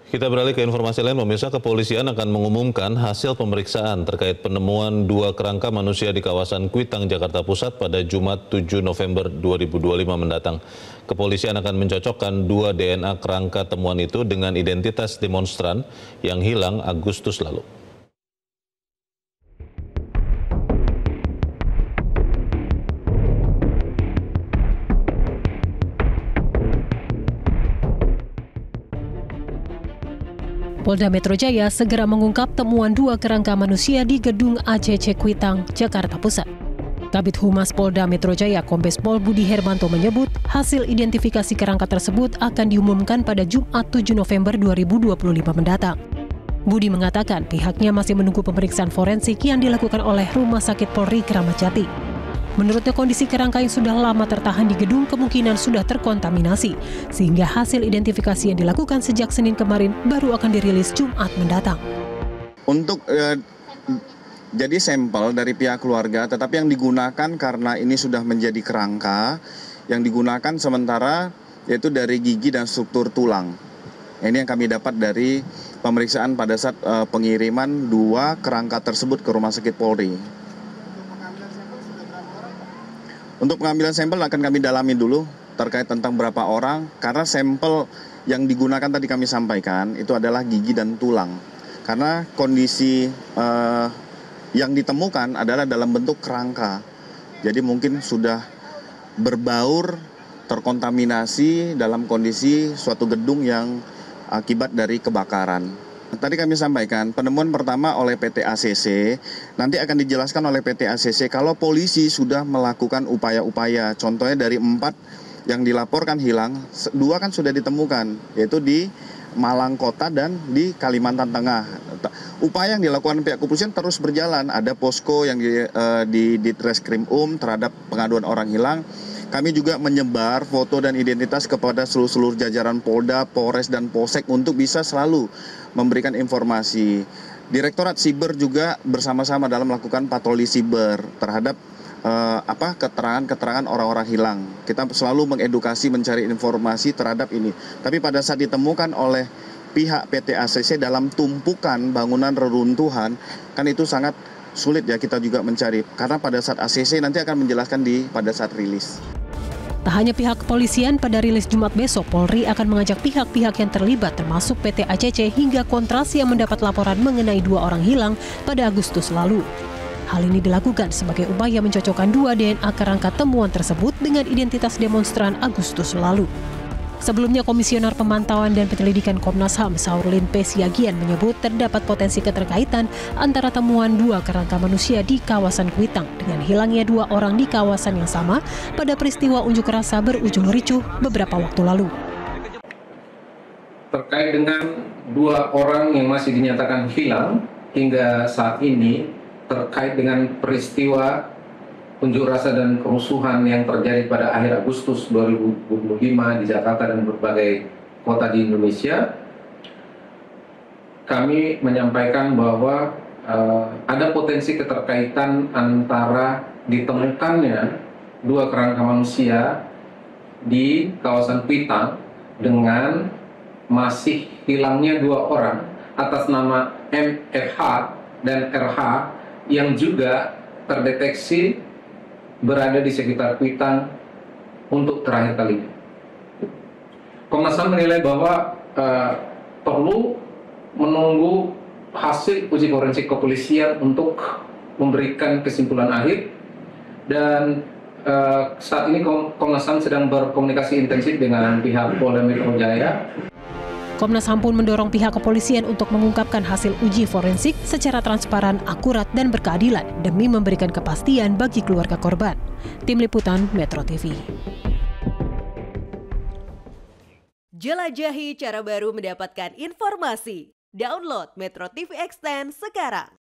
Kita beralih ke informasi lain, pemirsa. Kepolisian akan mengumumkan hasil pemeriksaan terkait penemuan 2 kerangka manusia di kawasan Kuitang, Jakarta Pusat pada Jumat 7 November 2025 mendatang. Kepolisian akan mencocokkan 2 DNA kerangka temuan itu dengan identitas demonstran yang hilang Agustus lalu. Polda Metro Jaya segera mengungkap temuan 2 kerangka manusia di gedung ACC Kuitang, Jakarta Pusat. Kabid Humas Polda Metro Jaya Kombes Pol Budi Hermanto menyebut hasil identifikasi kerangka tersebut akan diumumkan pada Jumat 7 November 2025 mendatang. Budi mengatakan pihaknya masih menunggu pemeriksaan forensik yang dilakukan oleh Rumah Sakit Polri Kramat Jati. Menurutnya kondisi kerangka yang sudah lama tertahan di gedung kemungkinan sudah terkontaminasi, sehingga hasil identifikasi yang dilakukan sejak Senin kemarin baru akan dirilis Jumat mendatang. Untuk jadi sampel dari pihak keluarga, tetapi yang digunakan karena ini sudah menjadi kerangka, yang digunakan sementara yaitu dari gigi dan struktur tulang. Ini yang kami dapat dari pemeriksaan pada saat pengiriman 2 kerangka tersebut ke Rumah Sakit Polri. Untuk pengambilan sampel akan kami dalami dulu terkait tentang berapa orang, karena sampel yang digunakan tadi kami sampaikan itu adalah gigi dan tulang. Karena kondisi yang ditemukan adalah dalam bentuk kerangka, jadi mungkin sudah berbaur, terkontaminasi dalam kondisi suatu gedung yang akibat dari kebakaran. Tadi kami sampaikan penemuan pertama oleh PT ACC, nanti akan dijelaskan oleh PT ACC kalau polisi sudah melakukan upaya-upaya, contohnya dari 4 yang dilaporkan hilang, 2 kan sudah ditemukan, yaitu di Malang Kota dan di Kalimantan Tengah. Upaya yang dilakukan pihak kepolisian terus berjalan, ada posko yang di Ditreskrim terhadap pengaduan orang hilang. Kami juga menyebar foto dan identitas kepada seluruh jajaran Polda, Polres, dan Polsek untuk bisa selalu memberikan informasi. Direktorat Siber juga bersama-sama dalam melakukan patroli siber terhadap keterangan-keterangan orang-orang hilang. Kita selalu mengedukasi, mencari informasi terhadap ini. Tapi pada saat ditemukan oleh pihak PT ACC dalam tumpukan bangunan reruntuhan, kan itu sangat sulit ya kita juga mencari. Karena pada saat ACC nanti akan menjelaskan pada saat rilis. Tak hanya pihak kepolisian, pada rilis Jumat besok, Polri akan mengajak pihak-pihak yang terlibat termasuk PT ACC hingga Kontras yang mendapat laporan mengenai 2 orang hilang pada Agustus lalu. Hal ini dilakukan sebagai upaya mencocokkan 2 DNA kerangka temuan tersebut dengan identitas demonstran Agustus lalu. Sebelumnya, Komisioner Pemantauan dan Penyelidikan Komnas HAM Saurlin P. Siagian menyebut terdapat potensi keterkaitan antara temuan 2 kerangka manusia di kawasan Kuitang dengan hilangnya 2 orang di kawasan yang sama pada peristiwa unjuk rasa berujung ricuh beberapa waktu lalu. Terkait dengan 2 orang yang masih dinyatakan hilang hingga saat ini terkait dengan peristiwa unjuk rasa dan kerusuhan yang terjadi pada akhir Agustus 2025 di Jakarta dan berbagai kota di Indonesia, kami menyampaikan bahwa ada potensi keterkaitan antara ditemukannya 2 kerangka manusia di kawasan Kuitang dengan masih hilangnya 2 orang atas nama MFH dan RH yang juga terdeteksi berada di sekitar Kuitang untuk terakhir kalinya. Komnas HAM menilai bahwa perlu menunggu hasil uji forensik kepolisian untuk memberikan kesimpulan akhir, dan saat ini Komnas HAM sedang berkomunikasi intensif dengan pihak Polda Metro Jaya. Komnas HAM pun mendorong pihak kepolisian untuk mengungkapkan hasil uji forensik secara transparan, akurat, dan berkeadilan demi memberikan kepastian bagi keluarga korban. Tim Liputan Metro TV. Jelajahi cara baru mendapatkan informasi. Download Metro TV Extend sekarang.